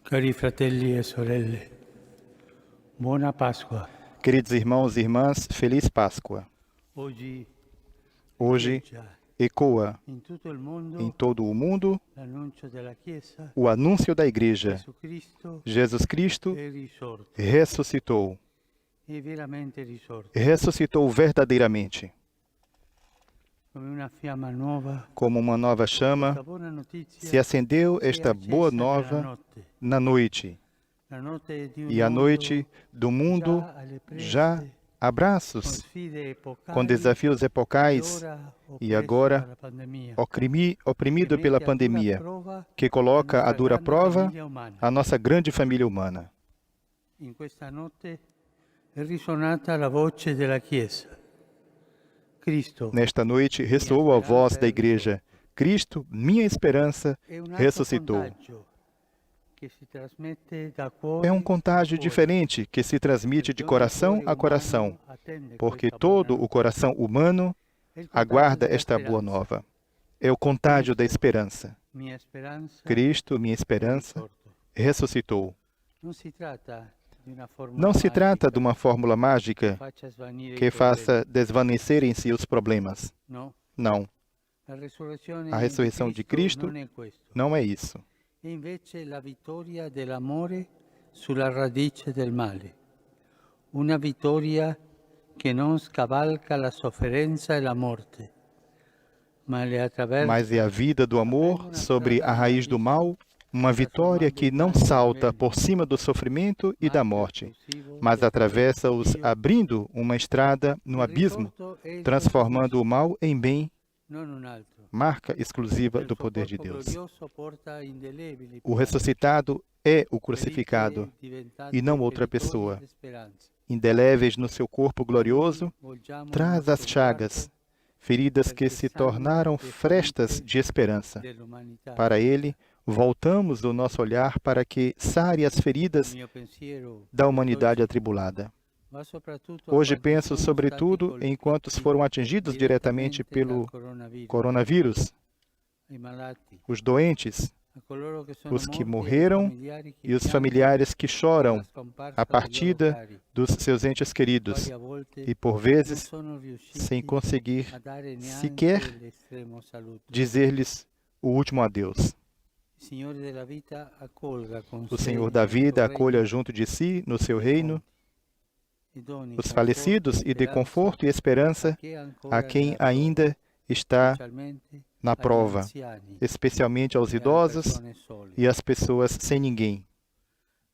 Cari fratelli e sorelle, buona Pasqua. Queridos irmãos e irmãs, Feliz Páscoa. Oggi Hoje echeggia ecoa in tutto il mondo em todo o mundo l'annuncio della Chiesa. o anúncio da Igreja. Gesù Cristo Jesus Cristo è risorto, ressuscitou. è veramente risorto, Ressuscitou verdadeiramente. come una fiamma nuova. Como uma nova chama, La buona notizia se acendeu si è esta boa accesa nella nova notte. na noite. La notte di un E a mondo noite do mundo già alle prese, já con abraços, sfide epocali, com desafios epocais ora e oppresso agora dalla pandemia, oprimido che pela mette a dura pandemia, prova que la coloca nostra à dura grande prova famiglia umana. a nossa grande família humana. In questa notte è risuonata la voce della Chiesa. Cristo Nesta noite ressoou a voz da Igreja. Cristo, minha esperança, è un altro ressuscitou. contagio che si trasmette da cuore É um a contágio cuore, diferente que se transmite de perché ogni coração cuore a coração, umano attende porque questa todo buona o coração humano è il contagio aguarda della esta boa speranza. nova. É o contágio da esperança. Mia speranza Cristo, minha è esperança, risorto. ressuscitou. Non si tratta di una formula Não se trata de magica uma fórmula mágica che faccia svanire i que faça problemi. desvanecer em si os problemas. No, Não, la resurrezione a ressurreição de Cristo non è questo. não é isso. È invece la vittoria dell'amore sulla radice del male. Una vittoria che non scavalca la sofferenza e la morte, ma le attraversa Mas é a vida do amor sobre a raiz do mal, uma vitória que não salta por cima do sofrimento e da morte, mas atravessa-os abrindo uma estrada no abismo, transformando o mal em bem, non un altro. marca exclusiva Nel do suo poder de corpo Deus. glorioso porta indelebili O piaghe, ressuscitado é o crucificado ferite diventate e não outra vittorie pessoa. e speranze. Indeléveis no seu corpo glorioso, Volgiamo traz il as nostro chagas, sguardo feridas que se tornaram frestas de esperança. dell'umanità. Para ele, voltamos o nosso olhar para que sare as feridas Il mio pensiero da humanidade oggi atribulada. va soprattutto a Hoje quanti penso sono sobretudo stati em quantos colpiti foram atingidos diretamente pelo dal coronavirus, coronavírus, ai malati, os doentes, a coloro che sono os que morti, ai morreram familiari che e os piangono familiares que choram la scomparsa a dei loro partida cari, dos seus entes queridos quali a volte e, por non vezes, sono riusciti sem conseguir a dare neanche sequer l'estremo saluto. dizer-lhes o último adeus. Il Signore della vita accolga con O sé Senhor da nel suo vida regno acolha junto de si, no seu reino, i doni, os conforto falecidos e de speranza conforto e esperança a quem ainda está specialmente na agli prova, anziani especialmente aos e alle idosos persone sole. e às pessoas sem ninguém.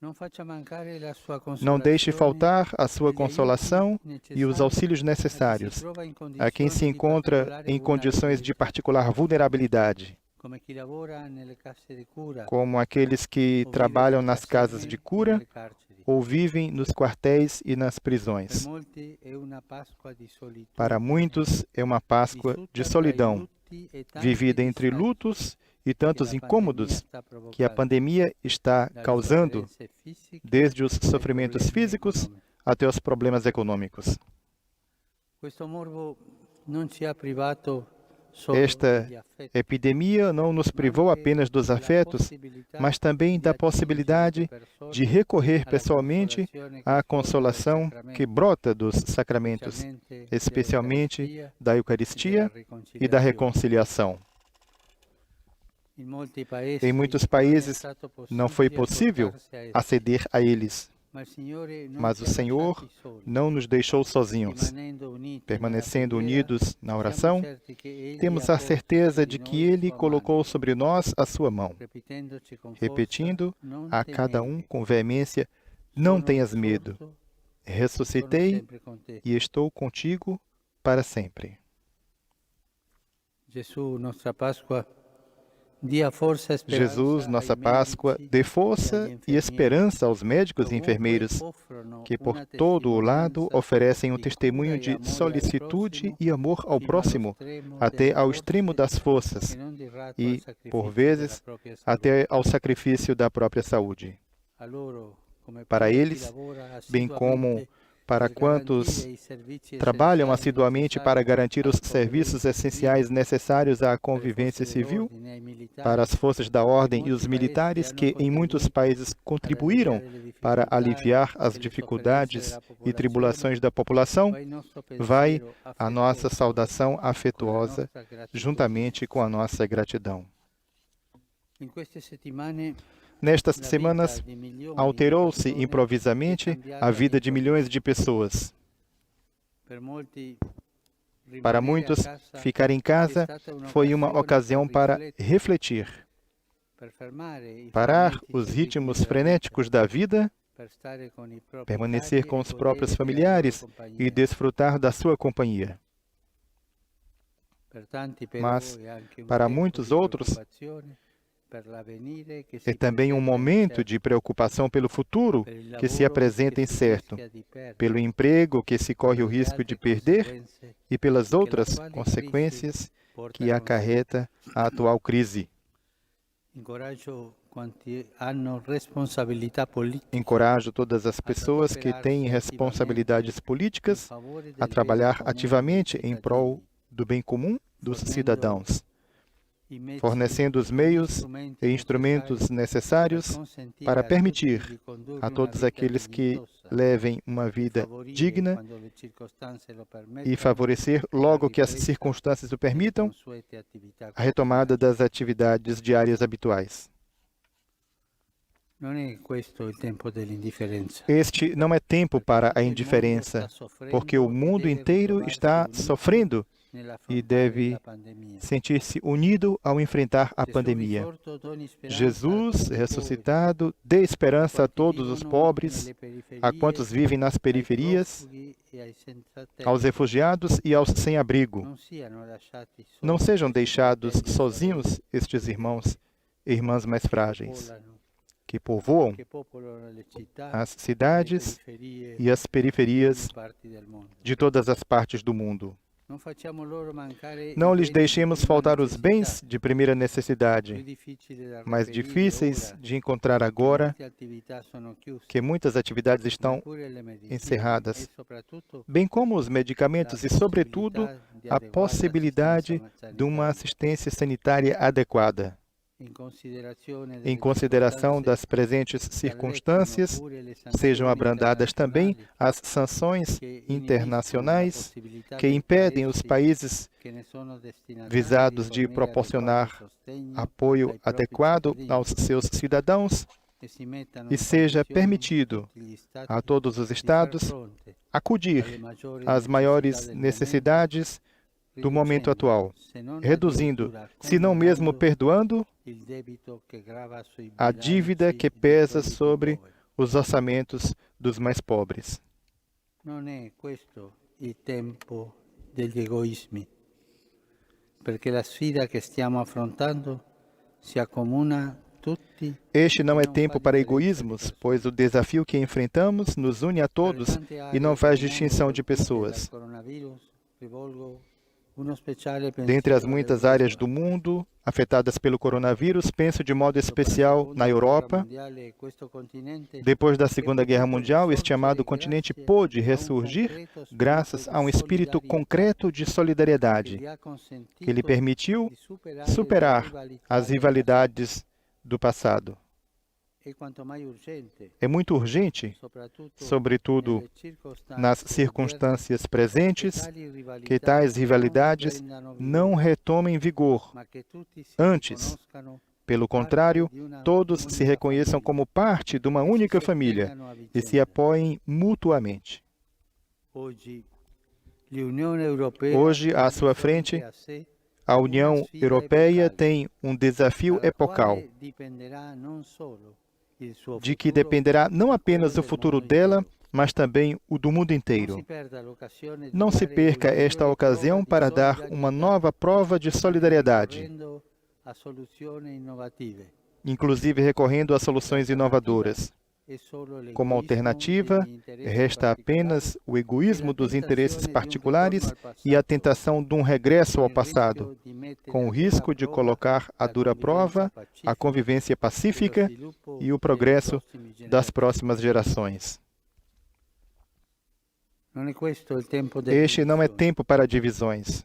Non faccia mancare la sua Não deixe consolazione faltar a sua e gli consolação aiuti e os necessari auxílios a chi si necessários trova in a quem condizioni se di encontra particolare em condições de vulnerabilità, particular vulnerabilidade, come chi lavora nelle case di cura como aqueles que o vive trabalham nelle nas casas caserme de e cura nelle carceri. ou vivem nos quartéis e nas Per prisões. molti è una Pasqua di solitudine, Para muitos é uma Páscoa de vissuta tra i solidão, lutti e tanti vivida entre disagi lutos e che tantos la incômodos pandemia sta que a provocando, pandemia está dalle causando, sofferenze fisiche desde os ai sofrimentos problemi físicos economici. até os problemas econômicos. Questo morbo non ci ha privato solo Esta degli affetti, epidemia não nos ma privou anche apenas dos della afetos, possibilità mas também di da attingere possibilidade per persone de recorrer alla pessoalmente consolazione che à scorre dai consolação que sacramenti, brota dos sacramentos, specialmente especialmente dell'Eucaristia da e Eucaristia della e da riconciliazione. reconciliação. In molti Em paesi muitos non è países stato não foi possibile possível associarsi a essi, aceder a eles, ma il Signore non mas ci o ha Senhor lasciati soli. não nos deixou sozinhos. Rimanendo uniti Permanecendo nella preghiera, unidos na siamo oração, certi che Egli temos ha a posto certeza su de di que noi Ele sua colocou mano, sobre nós a sua mão, repetendoci con forza, repetindo non a cada temere, com veemência: não sono tenhas medo, risorto, sono ressuscitei sempre con te. e estou contigo para sempre. Gesù, nostra Pasqua, dia força e speranza Jesus, nossa ai Páscoa, medici dê e força agli e infermieri, esperança aos médicos e ovunque enfermeiros offrono que por una todo o lado testimonianza oferecem um di testemunho cura e de amore al solicitude prossimo, e amor ao fino próximo, all'estremo até delle ao extremo forze das e forças non di ratto al e, sacrificio por della vezes, propria salute. até ao sacrifício da própria saúde. A loro, come Para pure chi eles, lavora bem como assiduamente para quantos trabalham assiduamente para garantir os serviços essenciais necessários à convivência civil, para as forças da ordem e os militares que, em muitos países, contribuíram para aliviar as dificuldades e tribulações da população, vai a nossa saudação afetuosa, juntamente com a nossa gratidão. Nestas semanas, alterou-se improvisamente a vida de milhões de pessoas. Para muitos, ficar em casa foi uma ocasião para refletir, parar os ritmos frenéticos da vida, permanecer com os próprios familiares e desfrutar da sua companhia. Mas, para muitos outros, é também um momento de preocupação pelo futuro que se apresenta incerto, pelo emprego que se corre o risco de perder e pelas outras consequências que acarreta a atual crise. Encorajo todas as pessoas que têm responsabilidades políticas a trabalhar ativamente em prol do bem comum dos cidadãos, fornecendo os meios e instrumentos necessários para permitir a todos aqueles que levem uma vida digna e favorecer, logo que as circunstâncias o permitam, a retomada das atividades diárias habituais. Este não é tempo para a indiferença, porque o mundo inteiro está sofrendo e deve sentir-se unido ao enfrentar a pandemia. Jesus, ressuscitado, dê esperança a todos os pobres, a quantos vivem nas periferias, aos refugiados e aos sem-abrigo. Não sejam deixados sozinhos estes irmãos e irmãs mais frágeis, que povoam as cidades e as periferias de todas as partes do mundo. Não lhes deixemos faltar os bens de primeira necessidade, mais difíceis de encontrar agora, que muitas atividades estão encerradas, bem como os medicamentos e, sobretudo, a possibilidade de uma assistência sanitária adequada. Em consideração das presentes circunstâncias, sejam abrandadas também as sanções internacionais que impedem os países visados de proporcionar apoio adequado aos seus cidadãos e seja permitido a todos os Estados acudir às maiores necessidades do momento atual, reduzindo, se não mesmo perdoando, a dívida que pesa sobre os orçamentos dos mais pobres. Não é questo il tempo degli egoismi, perché la sfida che stiamo affrontando si accomuna tutti. Este não é tempo para egoísmos, pois o desafio que enfrentamos nos une a todos e não faz distinção de pessoas. Dentre as muitas áreas do mundo afetadas pelo coronavírus, penso de modo especial na Europa. Depois da Segunda Guerra Mundial, este amado continente pôde ressurgir graças a um espírito concreto de solidariedade, que lhe permitiu superar as rivalidades do passado. É muito urgente, sobretudo nas circunstâncias presentes, que tais rivalidades não retomem vigor. Antes, pelo contrário, todos se reconheçam como parte de uma única família e se apoiem mutuamente. Hoje, à sua frente, a União Europeia tem um desafio epocal, de que dependerá não apenas o futuro dela, mas também o do mundo inteiro. Não se perca esta ocasião para dar uma nova prova de solidariedade, inclusive recorrendo a soluções inovadoras. Como alternativa, resta apenas o egoísmo dos interesses particulares e a tentação de um regresso ao passado, com o risco de colocar à dura prova a convivência pacífica e o progresso das próximas gerações. Non è questo il tempo delle Este não é divisioni. tempo para divisões.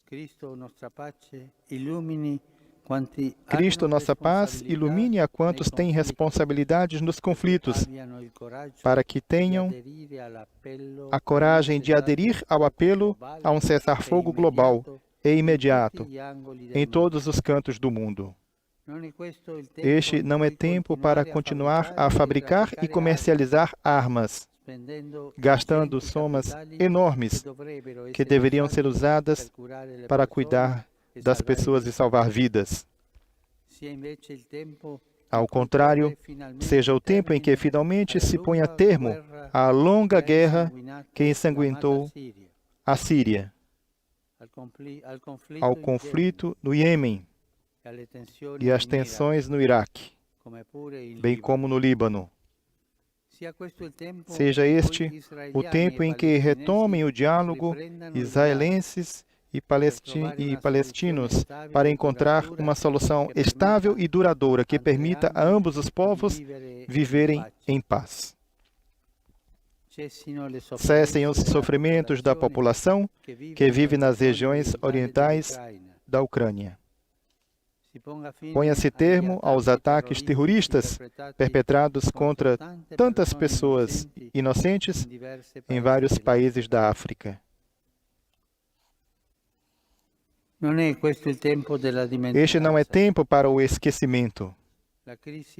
Cristo, nostra pace, illumini quanti Cristo, hanno nossa paz, responsabilità ilumine a nei quantos têm conflitti, responsabilidades nos conflitos, abbiano il coraggio para que di tenham aderire all'appello a coragem de aderir ao apelo a um cessar-fogo global e imediato em todos os cantos do mundo. Este não é tempo para continuar a fabricar e comercializar armas, gastando somas enormes que deveriam ser usadas para cuidar das pessoas e salvar vidas. Ao contrário, seja o tempo em que finalmente se ponha termo à longa guerra que ensanguentou a Síria, ao conflito no Iêmen e às tensões no Iraque, bem como no Líbano. Seja este o tempo em que retomem o diálogo israelenses e palestinos para encontrar uma solução estável e duradoura que permita a ambos os povos viverem em paz. Cessem os sofrimentos da população que vive nas regiões orientais da Ucrânia. Ponha-se termo aos ataques terroristas perpetrados contra tantas pessoas inocentes em vários países da África. Este não é tempo para o esquecimento.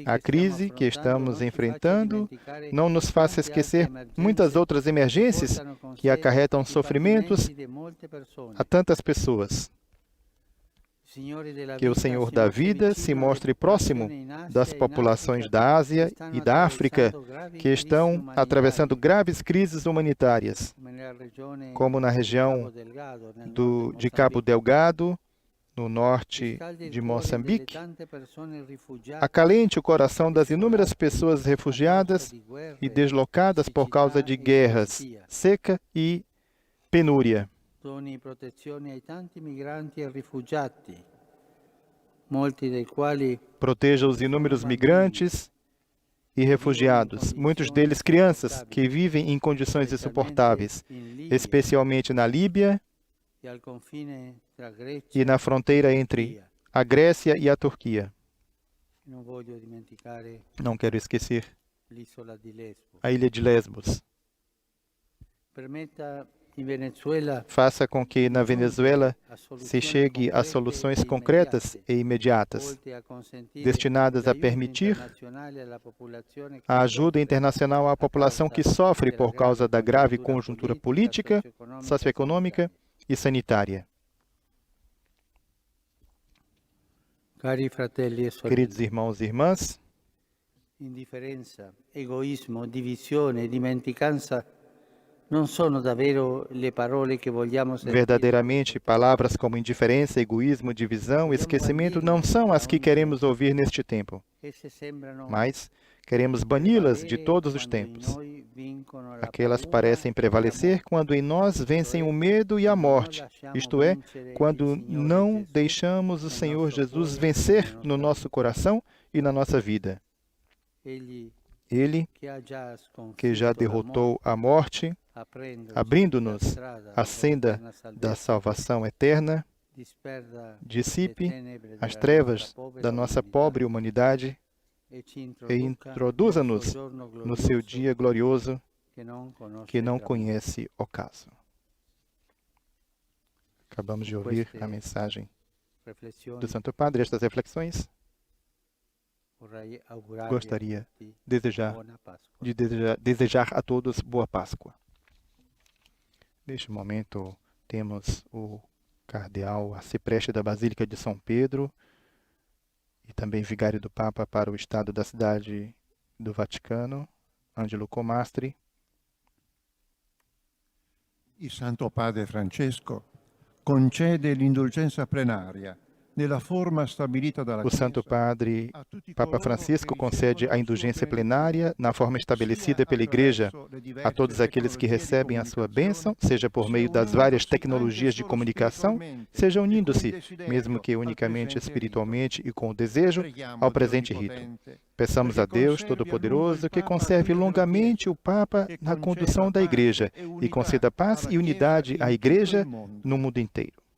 A crise que estamos enfrentando não nos faz esquecer muitas outras emergências que acarretam sofrimentos a tantas pessoas. Que o Senhor da vida se mostre próximo das populações da Ásia e da África que estão atravessando graves crises humanitárias, como na região de Cabo Delgado, no norte de Moçambique. Acalente o coração das inúmeras pessoas refugiadas e deslocadas por causa de guerras, seca e penúria. Doni protezione ai tanti migranti e rifugiati, molti dei quali proteja os inúmeros migrantes e refugiados, muitos deles crianças, que vivem em condições insuportáveis, especialmente na Líbia e na fronteira entre a Grécia e a Turquia. Não quero esquecer a ilha de Lesbos. Faça com que na Venezuela se chegue a soluções concretas e imediatas, destinadas a permitir a ajuda internacional à população que sofre por causa da grave conjuntura política, socioeconômica e sanitária. Queridos irmãos e irmãs, indiferença, egoísmo, divisione, dimenticanza não são davvero le parole que vogliamo sentire. Verdadeiramente, palavras como indiferença, egoísmo, divisão e esquecimento não são as que queremos ouvir neste tempo, mas queremos bani-las de todos os tempos. Aquelas parecem prevalecer quando em nós vencem o medo e a morte, isto é, quando não deixamos o Senhor Jesus vencer no nosso coração e na nossa vida. Ele, que já derrotou a morte, abrindo-nos a senda da salvação eterna, dissipe as trevas da nossa pobre humanidade e introduza-nos no seu dia glorioso que não conhece ocaso. Acabamos de ouvir a mensagem do Santo Padre. Estas reflexões gostaria de desejar a todos boa Páscoa. Neste momento, temos o cardeal arcipreste da Basílica de São Pedro e também vigário do Papa para o Estado da Cidade do Vaticano, Angelo Comastri. Il Santo Padre Francesco concede l'indulgenza plenaria nella forma stabilita dalla O Santo Chiesa, Padre, a tutti Papa coloro Francisco, che concede a ricevono indulgência il suo plenária na forma estabelecida sia pela Igreja attraverso le a diverse todos aqueles que tecnologie di recebem a sua bênção, comunicazione, seja por sia meio das várias unendosi anche tecnologias de solo comunicação, spiritualmente seja e con unindo-se, desiderio mesmo que al unicamente presente rito. espiritualmente e com o desejo, Preghiamo ao Dio presente rito. Onnipotente, Peçamos perché a Deus conservi a lungo Todo-Poderoso il que Papa conserve al guida della longamente Chiesa o Papa e na conceda condução da pace Igreja e e unità conceda paz alla e unidade Chiesa à in tutto il Igreja mondo. no mundo inteiro.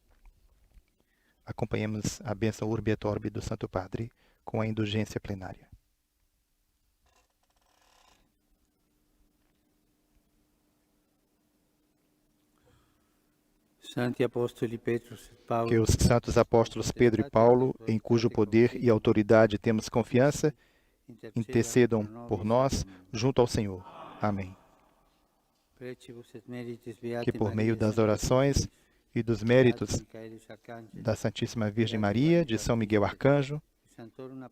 Acompanhemos a bênção Urbi et Orbi do Santo Padre com a indulgência plenária. Santi Apostoli Petrus e Paulo, Que os santos apóstolos Pedro e Paulo, em cujo poder e autoridade temos confiança, intercedam por nós junto ao Senhor. Amém. Que por meio das orações e dos méritos da Santíssima Virgem Maria, de São Miguel Arcanjo,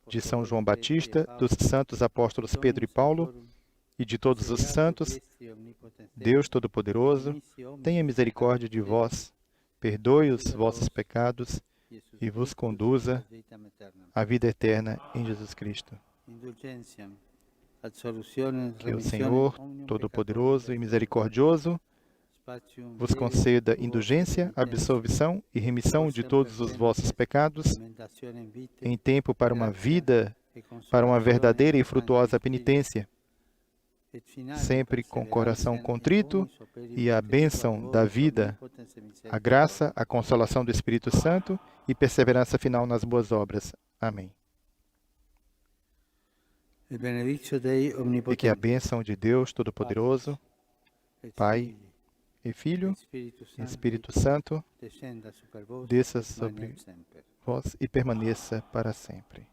de São João Batista, dos santos apóstolos Pedro e Paulo e de todos os santos, Deus Todo-Poderoso, tenha misericórdia de vós, perdoe os vossos pecados e vos conduza à vida eterna em Jesus Cristo. Que o Senhor Todo-Poderoso e Misericordioso vos conceda indulgência, absolvição e remissão de todos os vossos pecados em tempo para uma vida, para uma verdadeira e frutuosa penitência, sempre com coração contrito e a bênção da vida, a graça, a consolação do Espírito Santo e perseverança final nas boas obras. Amém. E que a bênção de Deus Todo-Poderoso, Pai e Filho e Espírito Santo desça sobre vós e permaneça para sempre.